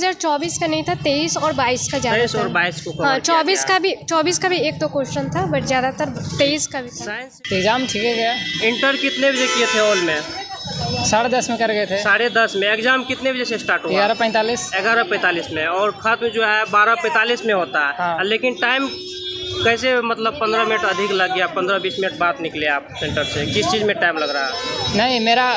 2024 का नहीं था, 23 और 22 का ज़्यादा 23 और 22 को हाँ, कवर किया 24 का भी एक दो क्वेश्चन था, बट ज़्यादातर 23 का भी था। साइंस एग्ज़ाम ठीक है गया। इंटर कितने बजे किए थे हॉल में? 10:30 में कर गए थे। 10:30 में। एग्जाम कितने बजे से स्टार्ट हुआ? 11:45। 11:45 में, और खत्म जो है 12:45 में होता है। हाँ। लेकिन टाइम कैसे, मतलब 15 मिनट अधिक लग गया, 15-20 मिनट बाद निकले आप सेंटर से, किस चीज़ में टाइम लग रहा है? नहीं, मेरा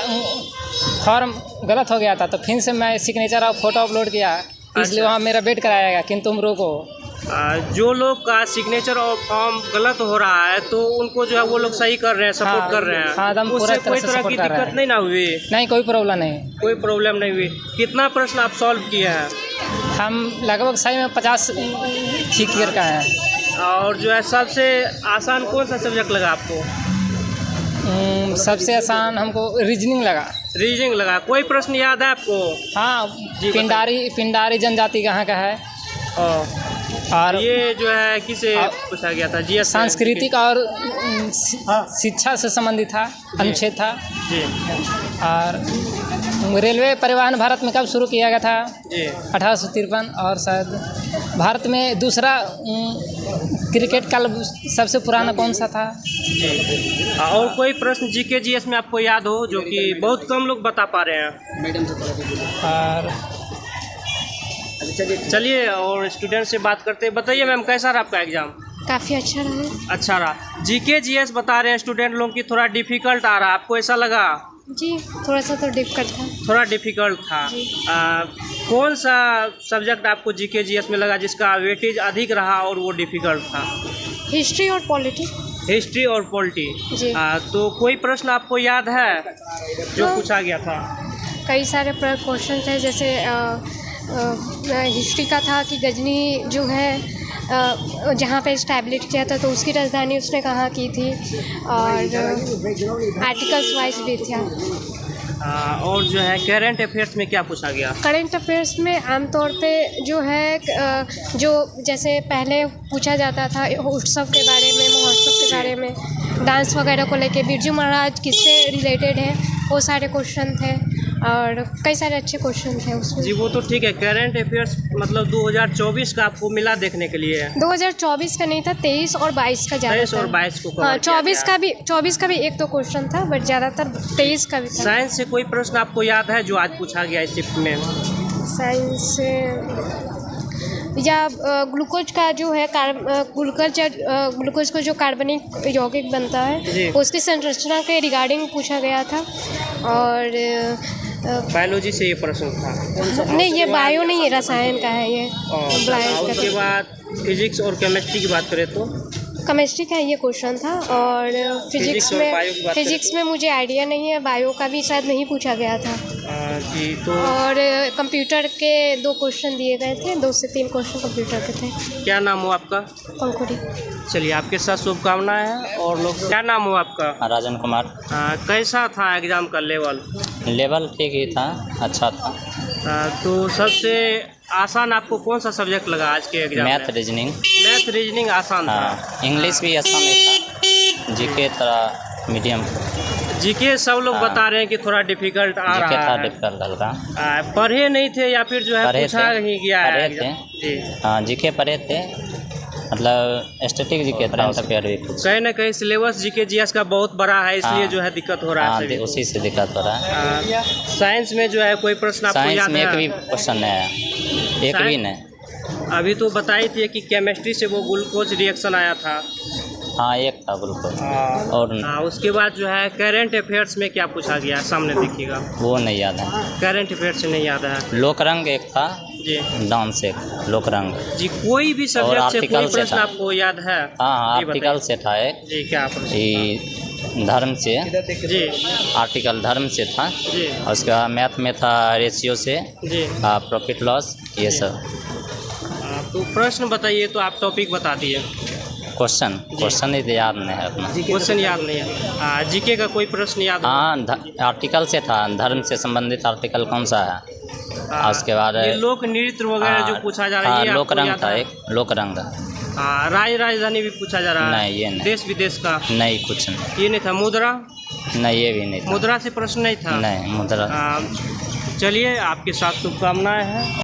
फॉर्म गलत हो गया था, तो फिर से मैं सिग्नेचर और फोटो अपलोड किया, इसलिए वहाँ मेरा वेट कराया गया, किंतु तुम रोको। जो लोग का सिग्नेचर और फॉर्म गलत हो रहा है, तो उनको जो है वो लोग सही कर रहे हैं, सपोर्ट हाँ, कर रहे हैं। हाँ, एकदम पूरा उससे कोई तरह से तरह सपोर्ट की कर रहे दिक्कत हैं। नहीं ना हुई? नहीं, कोई प्रॉब्लम नहीं। कोई प्रॉब्लम नहीं हुई। कितना प्रश्न आप सॉल्व किए हैं? हम लगभग सही में 50 ठीक का है। और जो है सबसे आसान कौन सा सब्जेक्ट लगा आपको? सबसे आसान हमको रीजनिंग लगा। रीजनिंग लगा। कोई प्रश्न याद है आपको? हाँ, जी, पिंडारी जनजाति कहाँ का है, और ये जो है किसे पूछा गया था? जी, सांस्कृतिक और शिक्षा से संबंधित था, अनुच्छेद था। जी और रेलवे परिवहन भारत में कब शुरू किया गया था? जी 1853। और शायद भारत में दूसरा क्रिकेट क्लब सबसे पुराना कौन सा था? जी। और कोई प्रश्न जीके जीएस में आपको याद हो, जो कि बहुत कम लोग बता पा रहे हैं? और चलिए और स्टूडेंट से बात करते हैं। बताइए मैम, कैसा रहा आपका एग्जाम? काफ़ी अच्छा रहा। अच्छा रहा। जीके जीएस बता रहे हैं स्टूडेंट लोग की थोड़ा डिफिकल्ट आ रहा, आपको ऐसा लगा? जी, थोड़ा सा तो डिफिकल्ट था। थोड़ा डिफिकल्ट था। कौन सा सब्जेक्ट आपको जीके जीएस में लगा जिसका वेटेज अधिक रहा और वो डिफिकल्ट था? हिस्ट्री और पॉलिटी। हिस्ट्री और पॉलिटी। जी। तो कोई प्रश्न आपको याद है जो हाँ। पूछा गया था? कई सारे क्वेश्चन थे, जैसे हिस्ट्री का था कि गजनी जो है जहाँ पे इस्टेब्लिश किया था, तो उसकी राजधानी उसने कहाँ की थी, और आर्टिकल्स वाइज भी था। और जो है करंट अफेयर्स में क्या पूछा गया? करंट अफेयर्स में आमतौर पे जो है जो जैसे पहले पूछा जाता था उत्सव के बारे में, महोत्सव के बारे में, डांस वगैरह को लेके, बिरजू महाराज किससे रिलेटेड है, वो सारे क्वेश्चन थे, और कई सारे अच्छे क्वेश्चन थे उसमें। जी, वो तो ठीक है। करंट अफेयर्स मतलब 2024 का आपको मिला देखने के लिए? 2024 का नहीं था, 23 और 22 का ज़्यादा 23 और था। 22 को हाँ, कवर किया 24 का भी एक दो क्वेश्चन था, बट ज़्यादातर 23 का भी था। साइंस से कोई प्रश्न आपको याद है जो आज पूछा गया इस शिफ्ट में? साइंस से या ग्लूकोज का जो है ग्लूकोज को जो कार्बनिक यौगिक बनता है, उसकी संरचना के रिगार्डिंग पूछा गया था। और बायोलॉजी से ये प्रश्न था? नहीं, ये बायो नहीं है, रसायन का है ये। और उसके बाद फिजिक्स और केमिस्ट्री की बात करें तो? केमिस्ट्री का ये क्वेश्चन था। और फिजिक्स में मुझे आइडिया नहीं है, बायो का भी शायद नहीं पूछा गया था। जी, तो और कंप्यूटर के 2 क्वेश्चन दिए गए थे, 2 से 3 क्वेश्चन कंप्यूटर के थे। क्या नाम हो आपका? पंखुड़ी। चलिए, आपके साथ शुभकामनाएं हैं। और लोग, क्या नाम हो आपका? राजन कुमार। कैसा था एग्ज़ाम का लेवल ठीक ही था, अच्छा था। तो सबसे आसान आपको कौन सा सब्जेक्ट लगा आज के एग्जाम में? Math reasoning. मैथ रीजनिंग आसान था। इंग्लिश भी आसान ही था। जीके थोड़ा मीडियम। जीके सब लोग बता रहे हैं कि थोड़ा डिफिकल्ट आ रहा है। डिफिकल्ट लग रहा। पढ़े नहीं थे या फिर जो है पूछा नहीं गया है? पढ़े थे। हाँ, जीके पढ़े थे, मतलब स्टैटिक जीके करंट अफेयर भी कुछ। कहीं ना कहीं सिलेबस जीके जीएस का बहुत बड़ा है, इसलिए जो है दिक्कत हो रहा है। उसी से दिक्कत हो रहा है। साइंस में जो है कोई प्रश्न आपको याद है? साइंस में एक भी क्वेश्चन नहीं आया, एक भी नहीं। अभी तो बताई थी कि केमिस्ट्री से वो ग्लूकोज रिएक्शन आया था। हाँ, एक था ग्लूकोज। और उसके बाद जो है करंट अफेयर्स में क्या पूछा गया, सामने देखिएगा। वो नहीं याद है। करंट अफेयर्स से नहीं याद है। लोकरंग एक था जी, डांस एक लोकरंग। जी, कोई भी सब्जेक्ट से कोई प्रश्न आपको याद है? हाँ, आर्टिकल से था एक। जी, क्या प्रश्न? धर्म से। जी, आर्टिकल धर्म से था। जी, और उसके बाद मैथ में था रेशियो से। जी, प्रॉफिट लॉस, ये सब। तो प्रश्न बताइए, तो आप टॉपिक बता दिए। क्वेश्चन ही याद नहीं है अपना। क्वेश्चन याद नहीं है। जीके का कोई प्रश्न याद? हाँ, आर्टिकल से था, धर्म से संबंधित आर्टिकल कौन सा है। उसके बाद ये लोक नृत्य वगैरह जो पूछा जा रहा है, लोकरंग था एक, लोकरंग। राजधानी भी पूछा जा रहा है? नहीं, ये नहीं। देश विदेश का? नहीं, कुछ नहीं। ये नहीं था? मुद्रा? नहीं, ये भी नहीं था। मुद्रा से प्रश्न नहीं था? नहीं, मुद्रा। चलिए, आपके साथ शुभकामनाएं हैं।